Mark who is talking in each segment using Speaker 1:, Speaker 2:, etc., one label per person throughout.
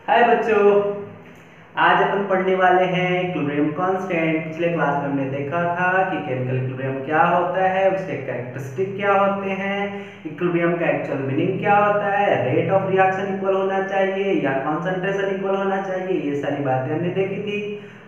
Speaker 1: हाय बच्चों, आज अपन पढ़ने वाले हैं इक्विलिब्रियम कांस्टेंट। पिछले क्लास में हमने देखा था कि केमिकल इक्विलिब्रियम क्या होता है, उसके कैरेक्टरिस्टिक क्या होते हैं, इक्विलिब्रियम का एक्चुअल मीनिंग क्या होता है, रेट ऑफ रिएक्शन इक्वल होना चाहिए या कॉन्सेंट्रेशन इक्वल होना चाहिए, ये सारी बातें हमने देखी थी।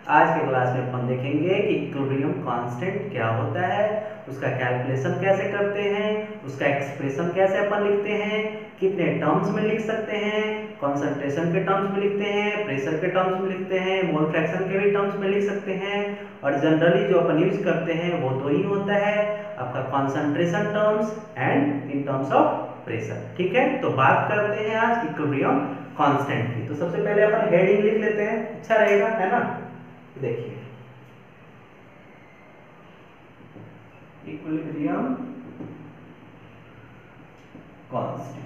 Speaker 1: आज के क्लास में अपन देखेंगे कि इक्विलिब्रियम कांस्टेंट क्या होता है, उसका कैलकुलेशन कैसे करते हैं, उसका एक्सप्रेशन कैसे अपन लिखते हैं, कितने टर्म्स में लिख सकते हैं, कॉन्सेंट्रेशन के टर्म्स में लिखते हैं, प्रेशर के टर्म्स में लिखते हैं, मोल फ्रैक्शन के भी टर्म्स में लिख सकते हैं। और जनरली जो अपन यूज करते हैं वो तो ही होता है आपका concentration terms and in terms of pressure. ठीक है, तो बात करते हैं आज इक्विलिब्रियम कांस्टेंट की। तो सबसे पहले अपन हेडिंग लिख लेते हैं, अच्छा रहेगा, है ना। देखिए, इक्विलिब्रियम कांस्टेंट।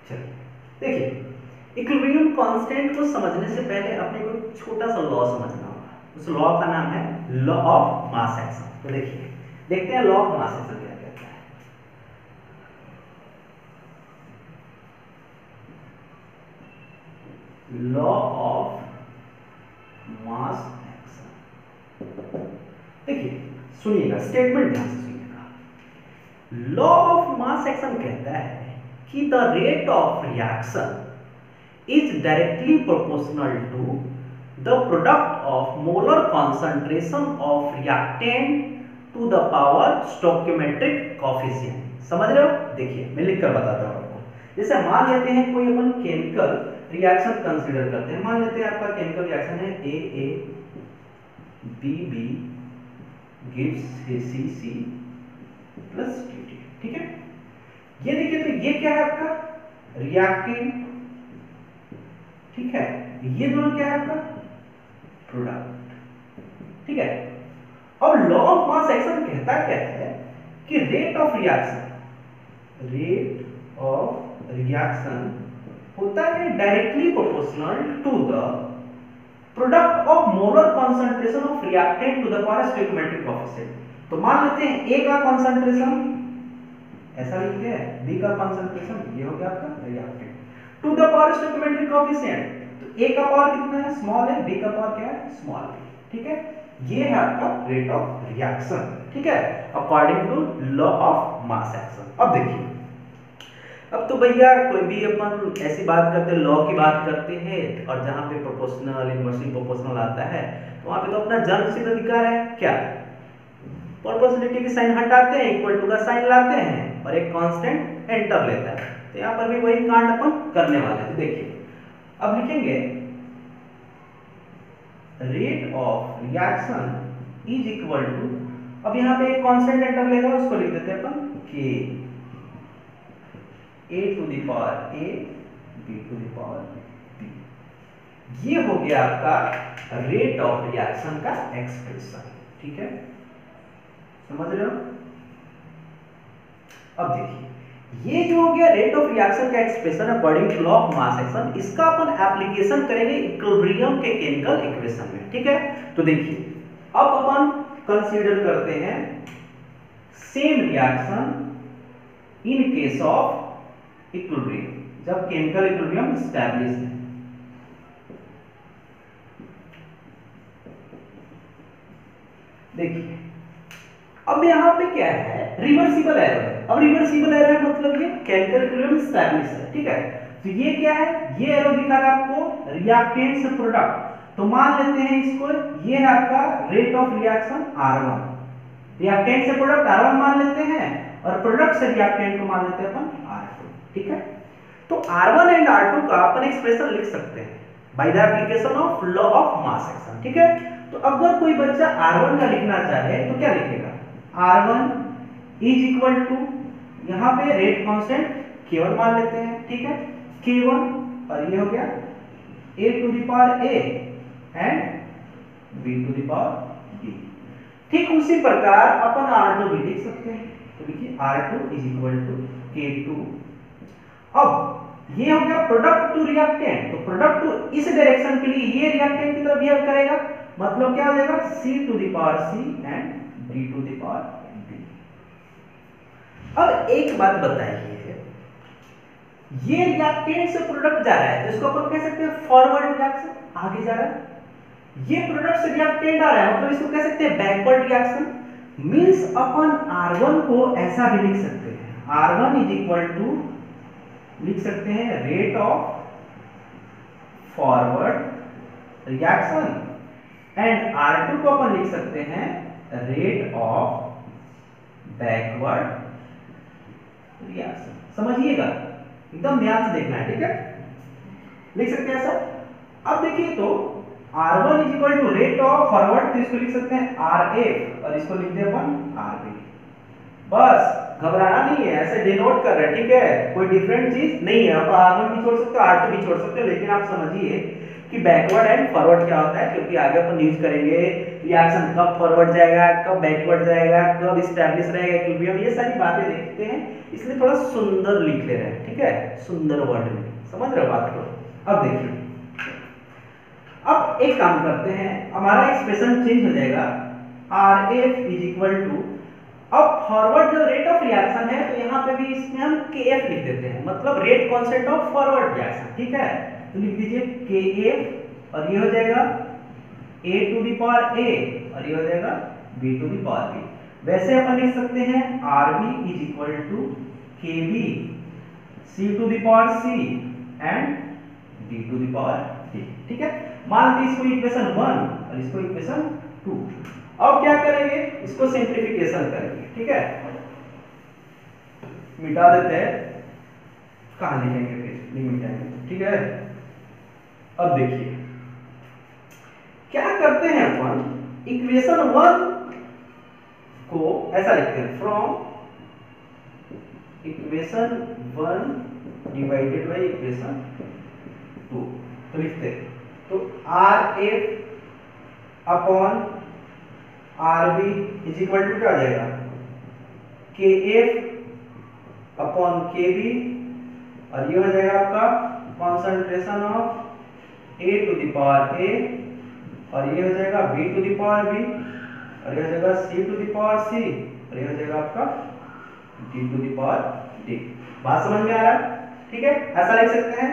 Speaker 1: चलिए देखिए, इक्विलिब्रियम कांस्टेंट को समझने से पहले अपने को छोटा सा लॉ समझना होगा। उस लॉ का नाम है लॉ ऑफ मास एक्शन। तो देखिए, देखते हैं लॉ ऑफ मास एक्शन क्या कहता है। लॉ ऑफ मास एक्शन, देखिए सुनिएगा, स्टेटमेंट ध्यान से सुनिएगा। लॉ ऑफ मास एक्शन कहता है कि the rate of reaction is directly proportional to the product of molar concentration of reactant to the power stoichiometric coefficient। समझ रहे हो? देखिए मैं लिख कर बताता हूँ आपको। जैसे मान लेते हैं कोई अपन केमिकल रिएक्शन कंसीडर करते हैं। मान लेते हैं आपका केमिकल रिएक्शन है A B B gives C C plus T T। ठीक है, ये देखिए, तो ये क्या है आपका रिएक्टेंट, ठीक है, ये दोनों क्या है आपका प्रोडक्ट। ठीक है, अब लॉ ऑफ मास एक्शन कहता क्या है कि रेट ऑफ रिएक्शन होता है directly proportional to the product of molar concentration of reactant to the power stoichiometric coefficient. तो मान लेते हैं A का कंसंट्रेशन ऐसा लिखते हैं, B का कंसंट्रेशन ये हो गया आपका reactant to the power stoichiometric coefficient. तो A का पावर कितना है, स्मॉल है, B का पावर क्या है, स्मॉल है। ठीक है, ये है आपका रेट ऑफ रिएक्शन। ठीक है, according to law of mass action. अब देखिए, अब तो भैया कोई भी अपन ऐसी बात करते हैं, लॉ की बात करते हैं, और जहां पे प्रोपोर्शनल इनवर्सली प्रोपोर्शनल आता है तो वहां पे तो अपना जन्मसिद्ध अधिकार है क्या, प्रोपोर्शनलिटी की साइन हटाते हैं, इक्वल टू का साइन लाते हैं और एक कांस्टेंट एंटर लेता है। तो यहाँ पर भी वही कांड अपन करने वाले हैं। देखिए, अब लिखेंगे rate of reaction is equal to, अब यहाँ पे एक कांस्टेंट एंटर लेगा, उसको लिख देते हैं अपन k a to the power a b to the power b। ये हो गया आपका रेट ऑफ रिएक्शन का एक्सप्रेशन। ठीक है, समझ रहे हो? अब देखिए, ये जो हो गया रेट ऑफ रिएक्शन का expression according to law of mass action, इसका अपन एप्लीकेशन करेंगे इक्विलिब्रियम के केमिकल इक्वेशन में। ठीक है, तो देखिए, अब अपन कंसीडर करते हैं same reaction in case of equilibrium, जब केमिकल इक्विलिब्रियम एस्टैब्लिश है। देखिए, अब यहाँ पे क्या है, रिवर्सिबल एरर है। अब रिवर्सिबल एरर मतलब ये केमिकल इक्विलिब्रियम एस्टैब्लिश है। ठीक है, तो ये क्या है, ये एरर दिखा रहा है आपको रिएक्टेंट से प्रोडक्ट। तो मान लेते हैं इसको, ये है आपका rate of reaction R1, reactant से प्रोडक्ट R1 मान लेते हैं और प्रोडक्ट से रिएक्टेंट को मान लेते हैं अपन R2। ठीक है, तो R1 एंड R2 का अपन एक्सप्रेशन लिख सकते हैं by the application of law of mass action. ठीक है, तो अगर कोई बच्चा R1 का लिखना चाहे तो क्या लिखेगा, R1 इज इक्वल टू, यहाँ पे रेट कांस्टेंट K1 मान लेते हैं। ठीक है, K1 और ये हो गया A to the power A and B to the power B। ठीक उसी प्रकार अपन R2 भी लिख सकते हैं। तो देखिए, R2 is equal to K2। अब ये हो गया प्रोडक्ट टू रिएक्टेंट, तो प्रोडक्ट टू इस डायरेक्शन के लिए ये रिएक्टेंट की तरफ बिहेव करेगा, मतलब क्या हो जाएगा C to the power C and D to the power D। अब एक बात बताइए, ये रिएक्टेंट से प्रोडक्ट जा रहा है तो इसको अपन कह सकते हैं फॉरवर्ड रिएक्शन, आगे जा रहा है। ये प्रोडक्ट से रिएक्टेंट आ रहा है मतलब इसको कह सकते हैं बैकवर्ड रिएक्शन। मींस अपन R1 को ऐसा भी लिख सकते हैं, R1 इज इक्वल टू लिख सकते हैं rate of forward reaction and R2 को अपन लिख सकते हैं रेट ऑफ बैकवर्ड रिएक्शन। समझिएगा, एकदम ध्यान से देखना है, ठीक है। लिख सकते हैं सर। अब देखिए तो R1 is equal to rate of forward, तो इसको लिख सकते हैं RF और इसको लिखते हैं अपन RB। बस घबराना नहीं है, ऐसे डिनोट कर रहे हैं, ठीक है, कोई डिफरेंट चीज नहीं है। आप R1 भी छोड़ सकते हो, R2 भी छोड़ सकते हो, लेकिन आप समझिए कि बैकवर्ड एंड फॉरवर्ड क्या होता है, क्योंकि आगे अपन यूज करेंगे रिएक्शन कब फॉरवर्ड जाएगा, कब बैकवर्ड जाएगा, कब एस्टैब्लिश रहेगा इक्विलिब्रियम, ये सारी बातें देखते हैं, इसलिए थोड़ा सुंदर लिख ले रहे हैं, ठीक है, सुंदर वर्ड में। समझ रहे हो बात को। अब देखिए, अब एक काम करते हैं, हमारा एक्सप्रेशन चेंज हो जाएगा, RF इज इक्वल टू, अब फॉरवर्ड जो रेट ऑफ रिएक्शन है तो यहाँ पे भी इसमें हम KF लिख देते हैं, मतलब rate constant of forward reaction, ठीक है। तो लिख दीजिए KF और ये हो जाएगा A to the power A और ये हो जाएगा B to the power B। वैसे अपन लिख सकते हैं RB is equal to KB C to the power C and D to the power D, ठीक है। मान लीजिए इसको इक्वेशन 1 और इसको इक्वेशन 2। अब क्या करेंगे, इसको सिंप्लीफिकेशन करेंगे, ठीक है, मिटा देते हैं, कहां लिखेंगे फिर, नहीं मिटाएंगे, ठीक है। अब देखिए क्या करते हैं अपन, इक्वेशन 1 को ऐसा लिखते हैं, from equation 1 divided by equation 2, तो लिखते हैं, तो RF upon RB is equal to क्या आ जाएगा, KF अपॉन KB और ये हो जाएगा आपका concentration of A to the power A और ये हो जाएगा B to the power B और ये हो जाएगा C to the power C और ये हो जाएगा आपका D to the power D। बात समझ में आ रहा है, ठीक है, ऐसा लिख सकते हैं।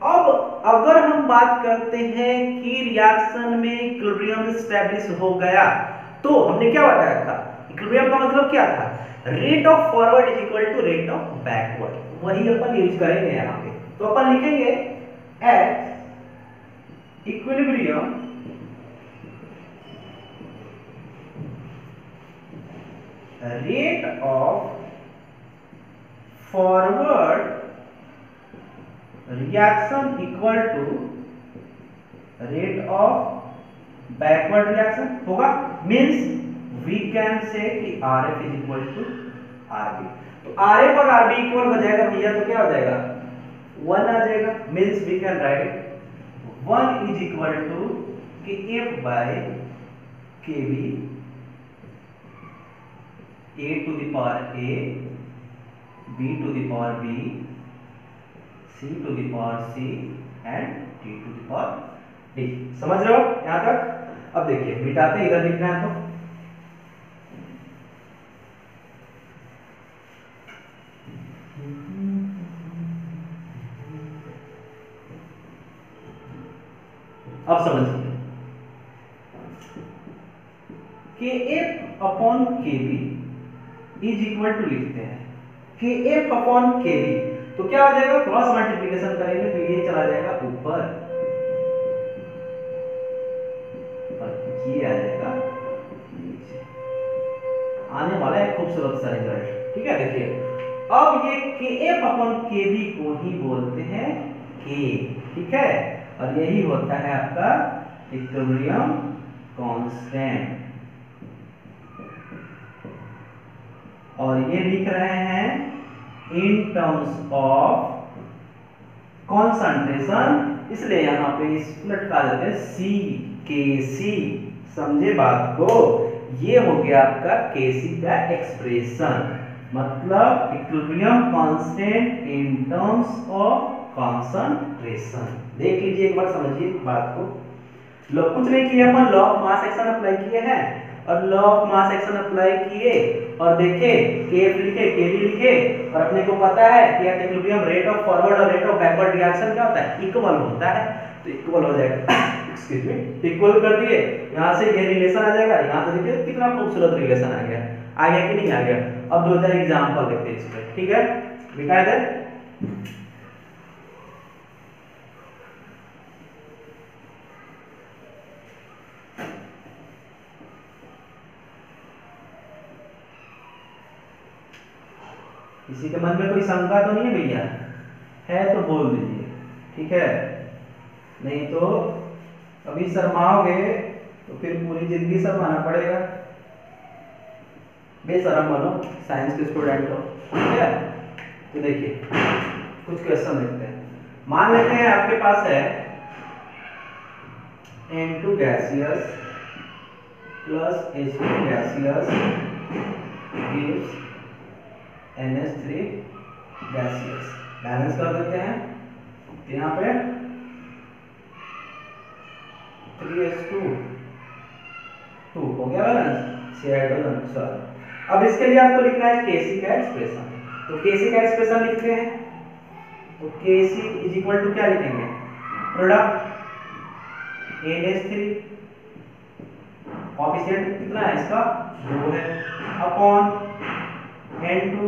Speaker 1: अब अगर हम बात करते हैं कि रिएक्शन में इक्विलिब्रियम एस्टैब्लिश हो गया, तो हमने क्या बताया था, इक्विलिब्रियम का मतलब क्या था, rate of forward is equal to rate of backward, वही अपन यूज करेंगे यहाँ पे। तो अपन लिखेंगे at equilibrium rate of forward reaction equal to rate of backward reaction होगा। मींस वी कैन से कि RF is equal to RB। तो RF और RB इक्वल हो जाएगा भैया, तो क्या हो जाएगा 1 आ जाएगा। Means we can write 1 is equal to KF by KB A to the power A B to the power B C to the power C and D to the power D। समझ रहे हो यहां तक। अब देखिए मिटाते हैं, इधर लिखना है तो अब समझिए KF upon KB is equal to लिखते हैं KF अपॉन KB, तो क्या हो जाएगा, क्रॉस मल्टीप्लिकेशन करेंगे तो ये चला जाएगा ऊपर और ये आ जाएगा नीचे। आने वाला है खूबसूरत सा रिजल्ट, ठीक है। देखिए अब ये KF अपॉन KB को ही बोलते हैं K, ठीक है, और यही होता है आपका इक्विलिब्रियम कांस्टेंट। और ये लिख रहे हैं इन टर्म्स ऑफ कॉन्सेंट्रेशन, इसलिए यहां पे इस लटका देते हैं CKC। समझे बात को, ये हो गया आपका KC का एक्सप्रेशन, मतलब equilibrium constant in terms of concentration. देख लीजिए एक बार, समझिए बात को। कुछ नहीं किया, अपन law of mass action apply किए हैं और law of mass action apply किए और देखे केएफ लिखे केवी लिखे और अपने को पता है कि eight equilibrium rate of forward और रेट ऑफ बैकवर्ड रिएक्शन क्या होता है, इक्वल होता है। तो इक्वल हो जाएगा, एक्सक्यूज मी, इक्वल कर दिए, यहाँ से ये रिलेशन आ जाएगा, यहाँ से देखिए कितना खूबसूरत रिलेशन आ गया कि नहीं आ गया। अब 2 एग्जांपल देखते हैं इस पे, ठीक है, लिखा है इधर। किसी के मन में कोई शंका तो नहीं है भैया? है तो बोल दीजिए, ठीक है, नहीं तो अभी शर्माओगे तो फिर पूरी जिंदगी शर्माना पड़ेगा। बेशरम बनो, साइंस के स्टूडेंट हो, ठीक है। तो देखिए कुछ क्वेश्चन देखते हैं। मान लेते हैं आपके पास है N2 gaseous plus H2 gaseous gives NH3 gaseous. Balance कर देते हैं, यहाँ पे 3H2 2 हो गया बैलेंस, C हाइड्रोजन। चलो अब इसके लिए आपको लिखना है Kc का एक्सप्रेशन। तो Kc का एक्सप्रेशन लिखते हैं, तो Kc इज इक्वल टू क्या लिखेंगे, प्रोडक्ट NH3, कोएफिशिएंट कितना है इसका 2 है, अपॉन N2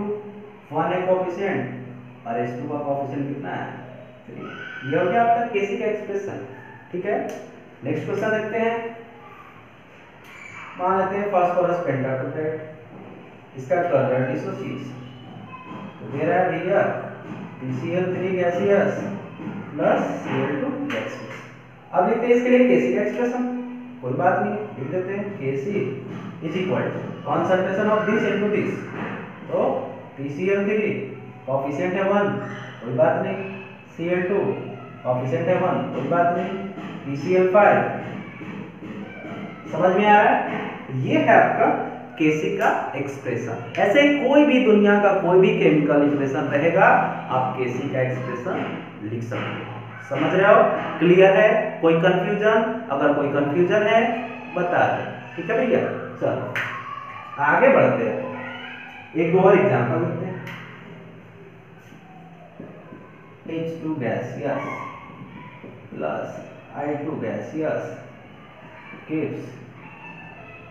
Speaker 1: 1 है कोएफिशिएंट और H2 का कोएफिशिएंट कितना है 3। ये हो गया आपका Kc का एक्सप्रेशन, ठीक है। नेक्स्ट क्वेश्चन देखते हैं। मान लेते हैं फास्फोरस पेंटाटोटेट, इसका कलर डिसोसिएशन, तो दे रहा है भैया PCl3 gaseous plus Cl2 gaseous. अब लिखते हैं इसके लिए Kc का एक्सप्रेशन, कोई बात नहीं, लिख देते हैं Kc is equal to concentration of this into this, तो PCl3 कोएफिशिएंट है 1, कोई बात नहीं, Cl2 कोएफिशिएंट है 1, कोई बात नहीं, PCl5। समझ में आ रहा है? ये है आपका Kc का एक्सप्रेशन। ऐसे कोई भी दुनिया का कोई भी केमिकल इक्वेशन रहेगा, आप Kc का एक्सप्रेशन लिख सकते हो। समझ रहे हो? क्लियर है? कोई कंफ्यूजन? अगर कोई कंफ्यूजन है बता दे, ठीक है भैया। चलो आगे बढ़ते हैं, एक दो और एग्जांपल देखते हैं। H2 gaseous plus I2 gaseous gives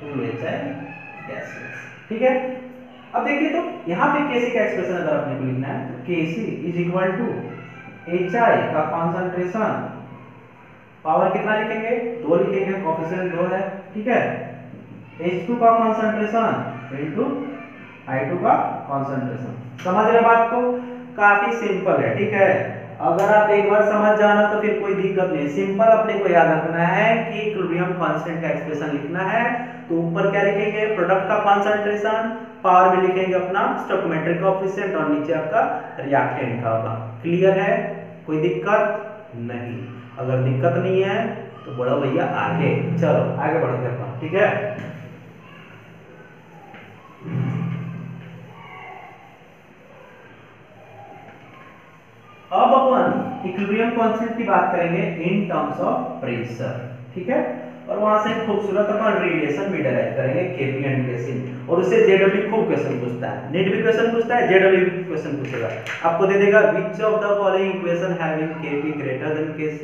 Speaker 1: 2HI gaseous, ठीक है। अब देखिए तो यहाँ पे Kc का एक्सप्रेशन अगर अपने को लिखना है तो Kc is equal to HI का कॉन्सेंट्रेशन, पावर कितना लिखेंगे 2 लिखेंगे, कोएफिशिएंट 2 है, ठीक है, H2 का कॉन्सेंट्रेशन इनटू I2 का कॉन्सेंट्रेशन। समझ रहे बात को? काफी सिंपल है, ठीक है। अगर आप एक बार समझ जाना तो फिर कोई दिक्कत नहीं। सिंपल अपने को याद रखना है कि इक्विलिब्रियम कांस्टेंट का एक्सप्रेशन लिखना है, तो ऊपर क्या लिखेंगे, प्रोडक्ट का कॉन्सेंट्रेशन, पावर में लिखेंगे अपना स्टोइकियोमेट्रिक कोएफिशिएंट और नीचे आपका रिएक्टेंट का होगा। क्लियर है? कोई दिक्कत नहीं? अगर दिक्कत नहीं है तो बढ़ो भैया आगे, चलो आगे बढ़ते हैं, ठीक है। अब अपन इक्विलिब्रियम कांस्टेंट की बात करेंगे इन टर्म्स ऑफ प्रेशर, ठीक है, और वहां से खूबसूरत अपन रिलेशन भी डिराइव करेंगे Kp एंड Kc, और उससे Zw खूब क्वेश्चन पूछता है, नेट भी क्वेश्चन पूछता है, Zw भी क्वेश्चन पूछेगा। आपको दे देगा which of the following equation having Kp greater than Kc,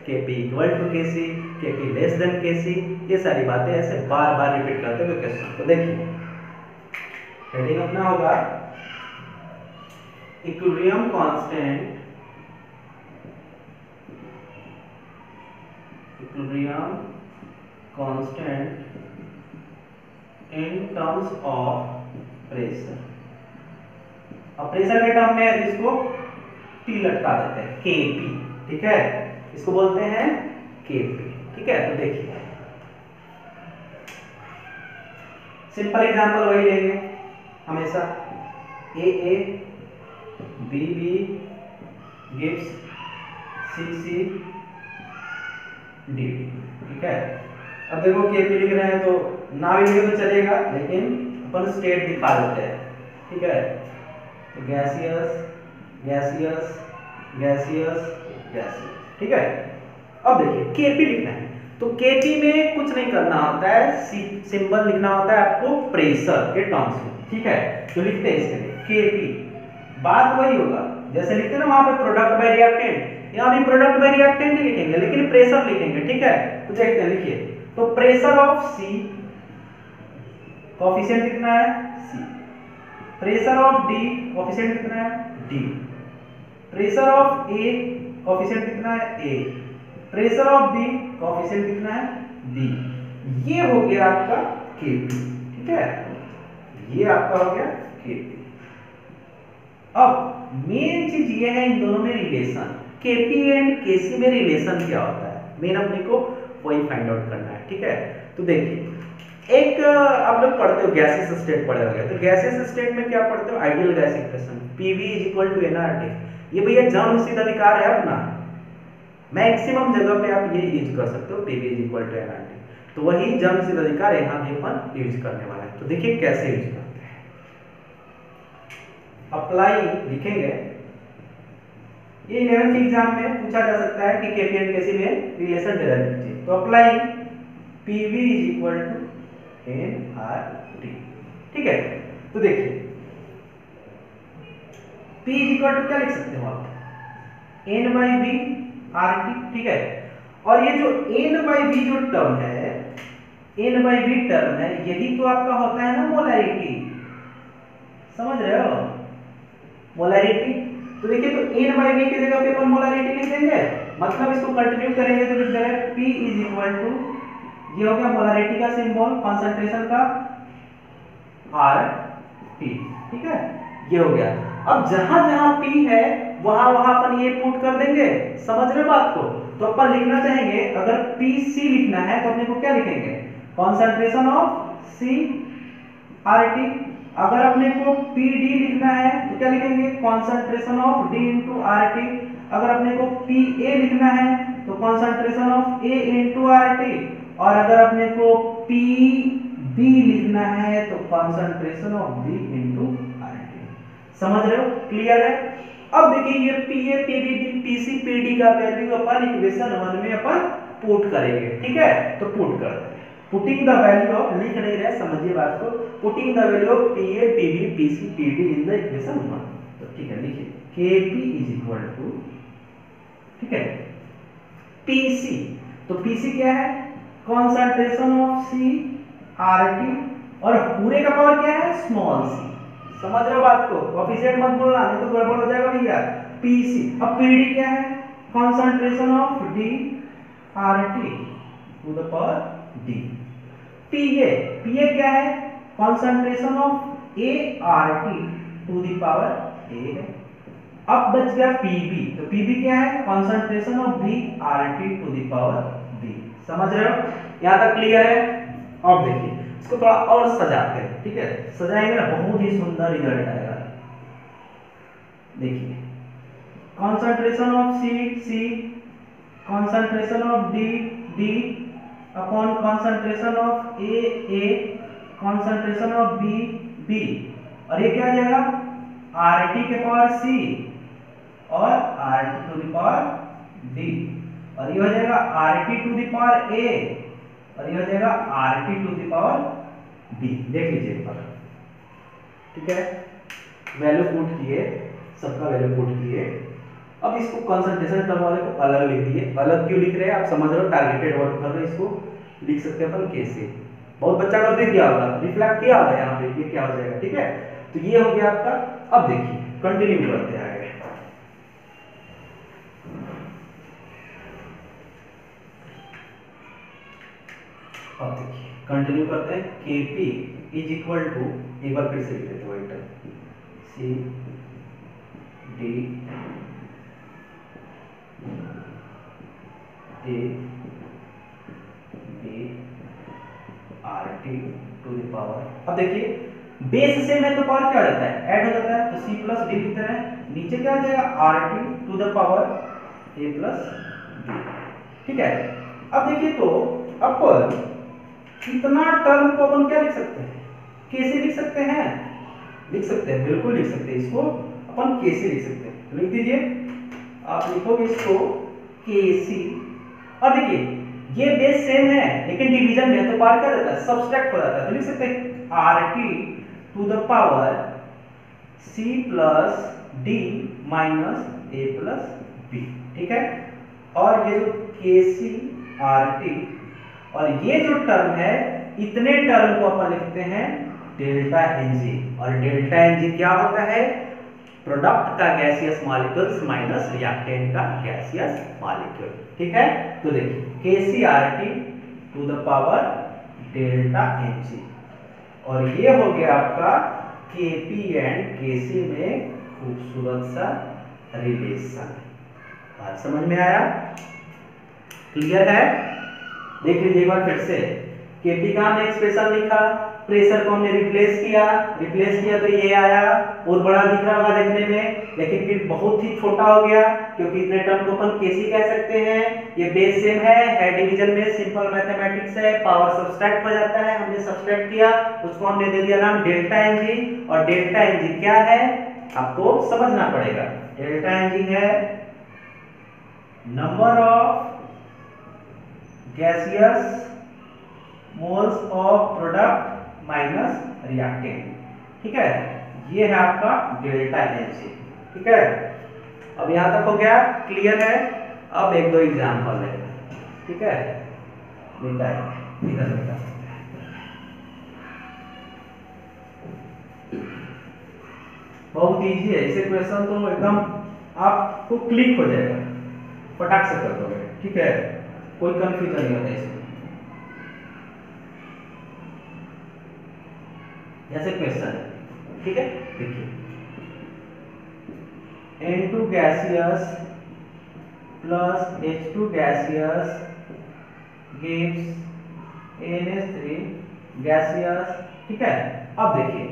Speaker 1: Kp equal to Kc, Kp less than Kc, ये सारी बातें ऐसे बार-बार रिपीट करते हुए क्वेश्चन को देखिए। हेडिंग अपना होगा equilibrium constant, equilibrium constant in terms of pressure. अब प्रेशर के टर्म में इसको P लटका देते हैं, Kp, ठीक है, इसको बोलते हैं Kp, ठीक है। तो देखिए सिंपल एग्जांपल वही लेंगे हमेशा, AA BB gives CC DD, ठीक है। अब देखो Kp लिख रहे हैं तो ना भी लिखे तो चलेगा, लेकिन अपन स्टेट दिखा देते हैं, ठीक है। तो गैसियस गैसियस गैसियस गैसियस, ठीक है। अब देखिए Kp लिखना है तो केपी में कुछ नहीं करना होता है, सिंबल लिखना होता है आपको प्रेशर के टर्म्स में, ठीक है। तो लिखते हैं इसके लिए केपी, बात वही होगा जैसे लिखते हैं ना वहां पे प्रोडक्ट बाय रिएक्टेंट, यहाँ भी प्रोडक्ट बाय रिएक्टेंट ही लिखेंगे लेकिन प्रेशर लिखेंगे, ठीक है। तो देखते हैं, लिखिए तो प्रेशर ऑफ सी, कोएफिशिएंट कितना है सी, प्रेशर ऑफ डी, कोएफिशिएंट कितना है D, pressure of A, coefficient कितना है ए, प्रेशर ऑफ बी, कोएफिशिएंट कितना है बी। ये हो गया आपका केपी, ठीक है, ये आपका हो गया केपी। अब मेन चीज ये है इन दोनों में रिलेशन, केपी एंड केसी में रिलेशन क्या होता है, मेन अपने को वही फाइंड आउट करना है, ठीक है। तो देखिए एक आप लोग पढ़ते हो गैसेस स्टेट पढ़े होंगे, तो गैसेस स्टेट में क्या पढ़ते हो, ideal gas equation PV is equal to NRT. ये भैया जन्मसिद्ध अधिकार है अपना, मैक्सिमम जगह पे आप ये यूज कर सकते हो, PV is equal to NRT. तो वही जन्मसिद्ध अधिकार यहाँ भी अपन यूज करने वाला है। तो देखिए कैसे यूज करते हैं, अप्लाई लिखेंगे, ये 11th एग्जाम में पूछा जा सकता है कि केपी एंड केसी में रिलेशन डिराइव कीजिए। तो apply PV is equal to NRT, ठीक है। तो देखिए P इज इक्वल टू क्या लिख सकते हो आप, N by V R T, ठीक है। और ये जो N बाई वी जो टर्म है, N बाई वी टर्म है, यही तो आपका होता है ना मोलैरिटी, समझ रहे हो मोलैरिटी। तो देखिए तो N बाई वी की जगह पे अपन मोलैरिटी लिख देंगे, मतलब इसको कंटिन्यू करेंगे तो लिख देंगे P इज इक्वल टू, ये हो गया मोलैरिटी का सिंबल, कंसंट्रेशन का आर टी, ठीक है, ये हो गया। अब जहां जहां P है वहां वहां अपन ये पुट कर देंगे, समझ रहे बात को। तो अपन लिखना चाहेंगे अगर PC लिखना है तो अपने को क्या लिखेंगे, कंसंट्रेशन ऑफ C RT। अगर अपने को PD लिखना है तो क्या लिखेंगे, concentration of D into RT। अगर अपने को PA लिखना है तो concentration of A into RT। और अगर अपने को PB लिखना है तो concentration of B into RT। समझ रहे हो, क्लियर है। अब देखिए ये PA PB PC PD का वैल्यू अपन इक्वेशन 1 में अपन पुट करेंगे, ठीक है। तो पुट कर दें, पुटिंग द वैल्यू ऑफ, लिख नहीं रहे समझिए बात को, putting the value of PA PB PC PD in the equation 1। तो ठीक है, लिखिए KP इज इक्वल टू, ठीक है, PC। तो PC क्या है, कंसंट्रेशन ऑफ C RT, और पूरे का पावर क्या है स्मॉल c, समझ रहे हो बात को, कोएफिशिएंट मत बोलना नहीं तो गड़बड़ हो जाएगा भैया। PC, अब PD क्या है, concentration of D RT to the power D। PA क्या है, concentration of A RT to the power A है। अब बच गया PB, तो PB क्या है, concentration of B RT to the power B। समझ रहे हो, यहां तक क्लियर है। अब देखिए इसको थोड़ा और सजाते हैं, ठीक है, सजाएंगे ना बहुत ही सुंदर रिजल्ट आएगा। देखिए concentration of C concentration of D upon concentration of A concentration of B, और ये क्या आ जाएगा RT के पावर C और RT to the power D, और ये हो जाएगा RT to the power A, और ये हो जाएगा RT to the power B। देख लीजिए एक बार, ठीक है, वैल्यू पुट किए, सबका वैल्यू पुट किए। अब इसको कंसंट्रेशन टर्म वाले को अलग लिख दिए, अलग क्यों लिख रहे हैं आप समझ रहे हो, टारगेटेड वर्क कर रहे हैं, इसको लिख सकते हैं अपन कैसे, बहुत बच्चा का देख गया होगा, रिफ्लेक्ट किया होगा यहाँ पे, ये क्या हो जाएगा, ठीक है। तो ये हो गया आपका। अब देखिए कंटिन्यू करते हैं आगे, अब देखिए कंटिन्यू करते हैं। Kp इज इक्वल टू, एक बार फिर से लिख देते हैं, C D A B RT to the power. अब देखिए बेस सेम है तो पावर क्या हो जाता है, ऐड हो जाता है, तो C प्लस D लिखते हैं, नीचे क्या आ जाएगा RT to the power A plus B, ठीक है। अब देखिए तो अपन कितना टर्म को अपन क्या लिख सकते हैं, कैसे लिख सकते हैं, लिख सकते हैं, बिल्कुल लिख सकते हैं, इसको अपन कैसे लिख सकते हैं, तो लिख दीजिए, आप लिखोगे इसको KC। और देखिए ये बेस सेम है लेकिन डिवीजन में तो पार कर देता है, सब्सट्रैक्ट हो जाता है, तो लिख सकते हैं RT to the power C plus D minus A plus B, ठीक है। और ये जो KC RT और ये जो टर्म है, इतने टर्म को अपन लिखते हैं डेल्टा Ng, और डेल्टा Ng क्या होता है, प्रोडक्ट का गैसियस मॉलिक्यूल्स माइनस रिएक्टेंट का गैसियस मॉलिक्यूल, ठीक है। तो देखिए KCRT to the power delta Ng, और ये हो गया आपका Kp एंड Kc में खूबसूरत सा रिलेशन। बात समझ में आया, क्लियर है। देख लीजिए एक बार फिर से, Kp का हमने एक्सप्रेशन लिखा, प्रेशर को हमने रिप्लेस किया तो ये आया, बहुत बड़ा दिख रहा होगा देखने में, लेकिन फिर बहुत ही छोटा हो गया क्योंकि इतने टर्म को अपन Kc कह सकते हैं। ये बेस सेम है डिवीजन में, सिंपल मैथमेटिक्स है, पावर सब्सट्रैक्ट हो जाता है, हमने सब्सट्रैक्ट किया, उसको हमने दे दिया नाम डेल्टा Ng। और डेल्टा Ng क्या है आपको समझना पड़ेगा, डेल्टा Ng है number of gaseous moles of product minus reactant, ठीक है। ये है आपका डेल्टा Ng, ठीक है। अब यहां तक हो गया, क्लियर है। अब एक दो एग्जांपल है, ठीक है, बेटा इधर बेटा, बहुत इजी है, इसे क्वेश्चन तो एकदम आपको क्लिक हो जाएगा, फटाक से कर दोगे, ठीक है, कोई कंफ्यूजन नहीं होता इसमें। जैसे क्वेश्चन है, ठीक है, देखिए N2 gaseous plus H2 gaseous gives NH3 gaseous, ठीक है। अब देखिए,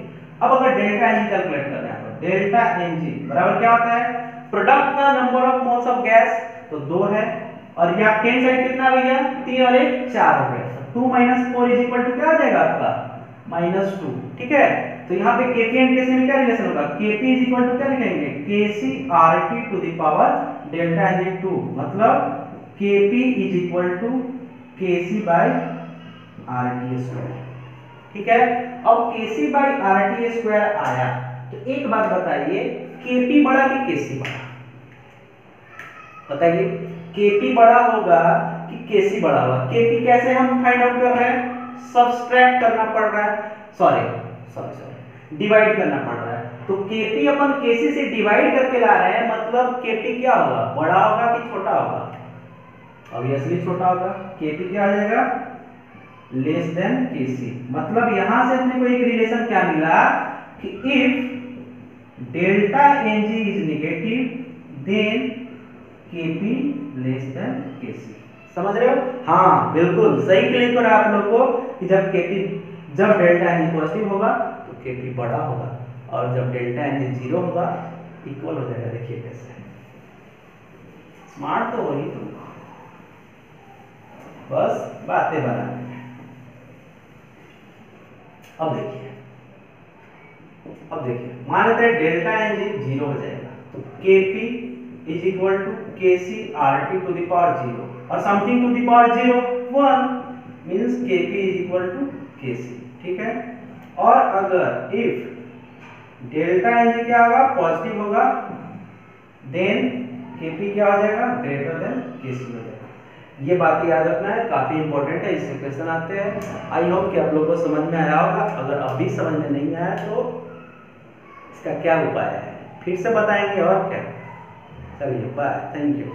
Speaker 1: अब अगर डेल्टा Ng कैलकुलेट करना है तो डेल्टा Ng बराबर क्या होता है, प्रोडक्ट का number of moles of gas तो 2 है, और रिएक्टेंट साइड कितना भैया 3 और 1 4 हो गया, 2 - 4 इज इक्वल टू क्या आ जाएगा आपका -2, ठीक है। तो यहाँ पे Kp एंड Kc में क्या रिलेशन होगा, Kp इज इक्वल टू क्या लिखेंगे, KCRT to the power delta Ng2, मतलब Kp is equal to Kc by RT square, ठीक है। अब Kc बाय RT स्क्वायर आया तो एक बात बताइए, Kp बड़ा कि Kc बड़ा, बताइए Kp बड़ा होगा कि Kc बड़ा होगा। Kp कैसे हम फाइंड आउट कर रहे हैं, सब्सट्रैक्ट करना पड़ रहा है, सॉरी डिवाइड करना पड़ रहा है, तो Kp अपन Kc से डिवाइड करके ला रहे हैं, मतलब Kp क्या होगा, बड़ा होगा कि छोटा होगा, ऑब्वियसली छोटा होगा। Kp क्या आ जाएगा, लेस देन Kc, मतलब यहां से अपने को एक रिलेशन क्या मिला कि if delta Ng is negative then Kp less than Kc, समझ रहे हो। हाँ बिल्कुल सही क्लिक करा आप लोग को कि जब डेल्टा Ng पॉजिटिव होगा तो Kp बड़ा होगा, और जब डेल्टा Ng 0 होगा इक्वल हो जाएगा। देखिए कैसे, स्मार्ट तो वही तुम, बस बातें बनानी। अब देखिए मान लेते हैं डेल्टा Ng 0 हो जाएगा, तो Kp is equal to KCRT to the power 0 और something to the power 0 1 means Kp is equal to Kc, ठीक है। और अगर इफ डेल्टा Ng क्या होगा, पॉजिटिव होगा, देन Kp क्या हो जाएगा, ग्रेटर देन Kc हो जाएगा। ये बात याद रखना है, काफी इंपॉर्टेंट है, इससे क्वेश्चन आते हैं। आई होप कि आप लोगों को समझ में आया होगा। अगर अभी समझ में नहीं आया तो इसका क्या उपाय है फिर से बताएंगे, और क्या। चलिए बाय, थैंक यू।